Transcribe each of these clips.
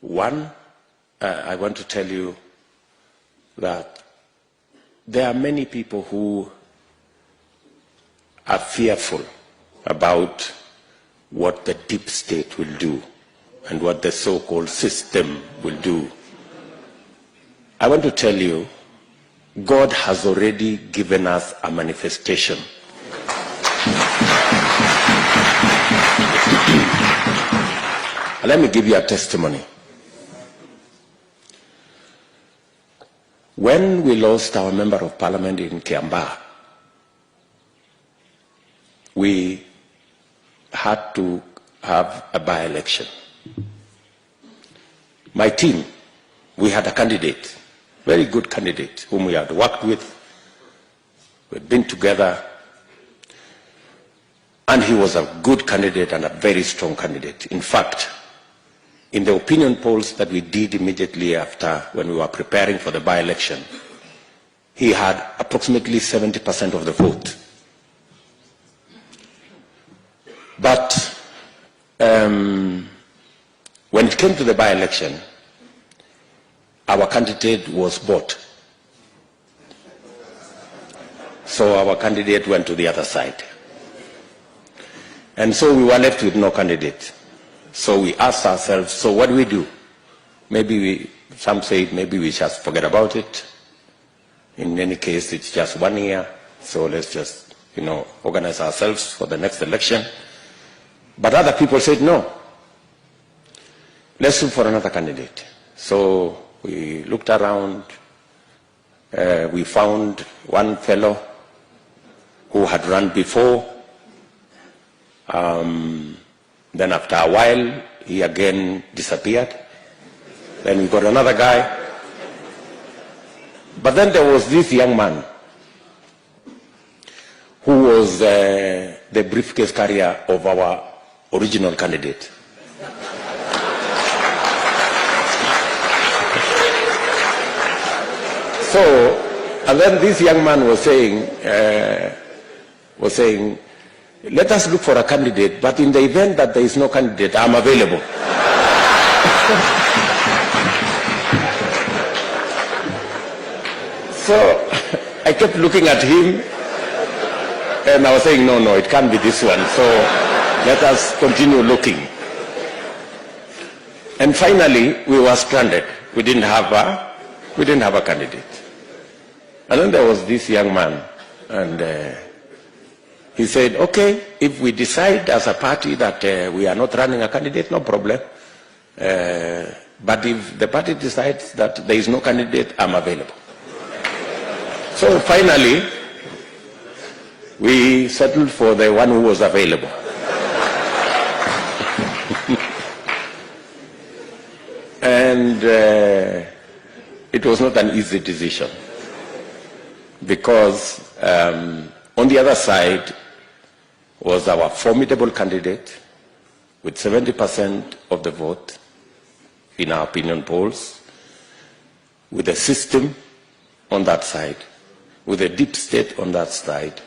One, I want to tell you that there are many people who are fearful about what the deep state will do and what the so-called system will do. I want to tell you, God has already given us a manifestation. Let me give you a testimony. When we lost our member of parliament in Kiambaa, we had to have a by-election. My team, we had a candidate, very good candidate, whom we had worked with. We'd been together, and he was a good candidate and a very strong candidate. In fact, in the opinion polls that we did immediately after, when we were preparing for the by-election, he had approximately 70% of the vote. But when it came to the by-election, our candidate was bought. So our candidate went to the other side. And so we were left with no candidate. So we asked ourselves, so what do we do? Maybe some say maybe we just forget about it. In any case, it's just 1 year. So let's just, organize ourselves for the next election. But other people said, no, let's look for another candidate. So we looked around. We found one fellow who had run before. Then after a while, he again disappeared. Then we got another guy. But then there was this young man who was the briefcase carrier of our original candidate. So, and then this young man was saying, let us look for a candidate, but in the event that there is no candidate, I'm available. So I kept looking at him, and I was saying, no, it can't be this one. So let us continue looking. And finally, we were stranded. We didn't have a candidate. And then there was this young man, and he said, okay, if we decide as a party that we are not running a candidate, no problem. But if the party decides that there is no candidate, I'm available. So finally, we settled for the one who was available. And it was not an easy decision, because on the other side was our formidable candidate with 70% of the vote in our opinion polls, with a system on that side, with a deep state on that side,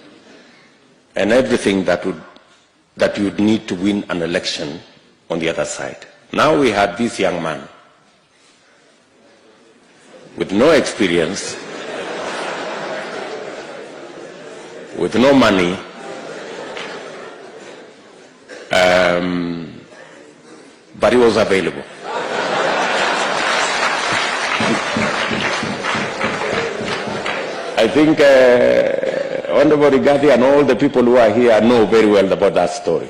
and everything that you would need to win an election on the other side. Now we had this young man with no experience, with no money, but he was available. I think Honorable Rigathi and all the people who are here know very well about that story.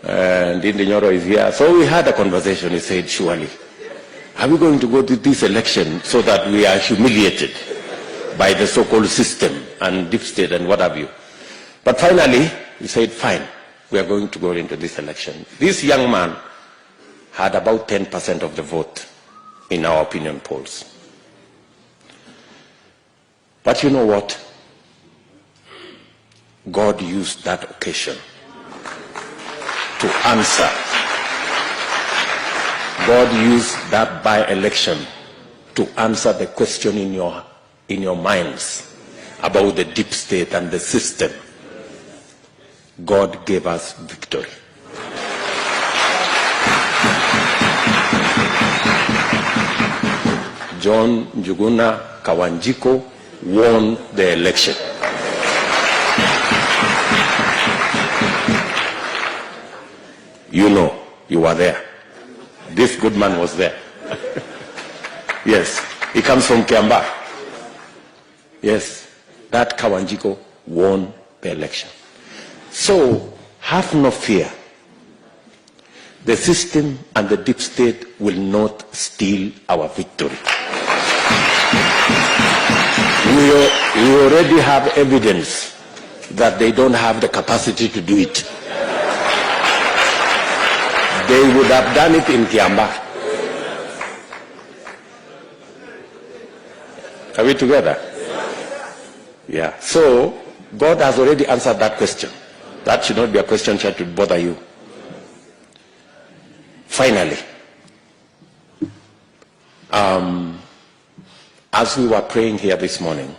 And Ndindi Nyoro is here. So we had a conversation. He said, surely, are we going to go to this election so that we are humiliated by the so-called system and deep state and what have you? But finally, he said, fine, we are going to go into this election. This young man had about 10% of the vote in our opinion polls. But you know what? God used that occasion to answer. God used that by-election to answer the question in your minds about the deep state and the system. God gave us victory. John Njuguna Kawanjiko won the election. You know, you were there. This good man was there. Yes, he comes from Kiambaa. Yes, that Kawanjiko won the election. So, have no fear. The system and the deep state will not steal our victory. We already have evidence that they don't have the capacity to do it. They would have done it in Kiambaa. Are we together? Yeah. So, God has already answered that question. That should not be a question that should bother you. Finally, as we were praying here this morning,